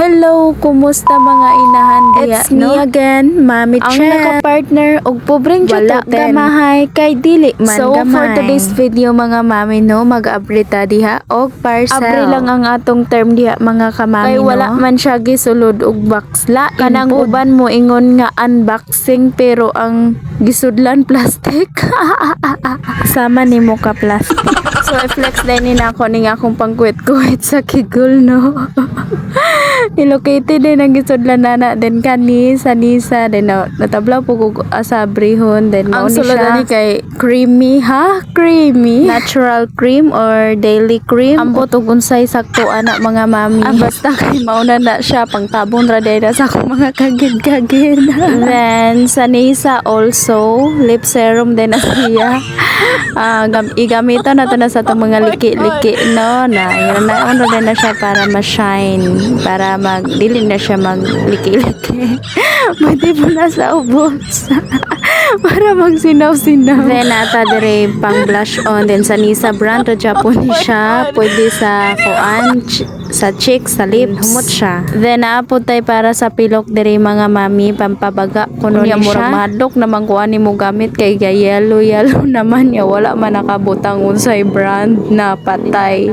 Hello, kumusta mga inahan diya? It's me again, Mami Ang Chet. naka-partner og pobreng Wala chutoten. gamahay kay dili man So gamay. for today's video mga mami no, mag-abrita diha og parcel. Abri lang ang atong term diha mga kamami Kay wala no. man siya gisulod og box. Kanang Input. uban mo ingon nga unboxing pero ang gisudlan plastic. Sama nimo ka plastic. So i-flex din ni nako ning akong pangkuwit-kuwit sa kigul no. Ilocated din ang gisudlan nana din kani sa Nisa din natablaw po kog asabrihon din Ang mao ni sulod siya ani kay creamy ha, creamy natural cream or daily cream. Ambot og unsay sakto ana mga mami. Basta kay mauna na siya pangtabon ra day na sa akong mga kagid-kagid. Then sa Nisa also lip serum din na siya. Igamitan nato na sa itong mga liki-liki no na yun na siya para ma-shine para dili na siya magliki-liki. Pwede po na sa ubos. Para magsinaw-sinaw. Then ata dire pang blush on din sa Nisa brand ra Japon siya. Pwede sa kuan sa cheeks, sa lips. Humot siya. Then naapod tay para sa pilok dire mga mami pampabaga kuno ni Kunya murag siya. madok naman kuan nimo gamit kay yellow naman ya wala man nakabutang unsay brand na patay.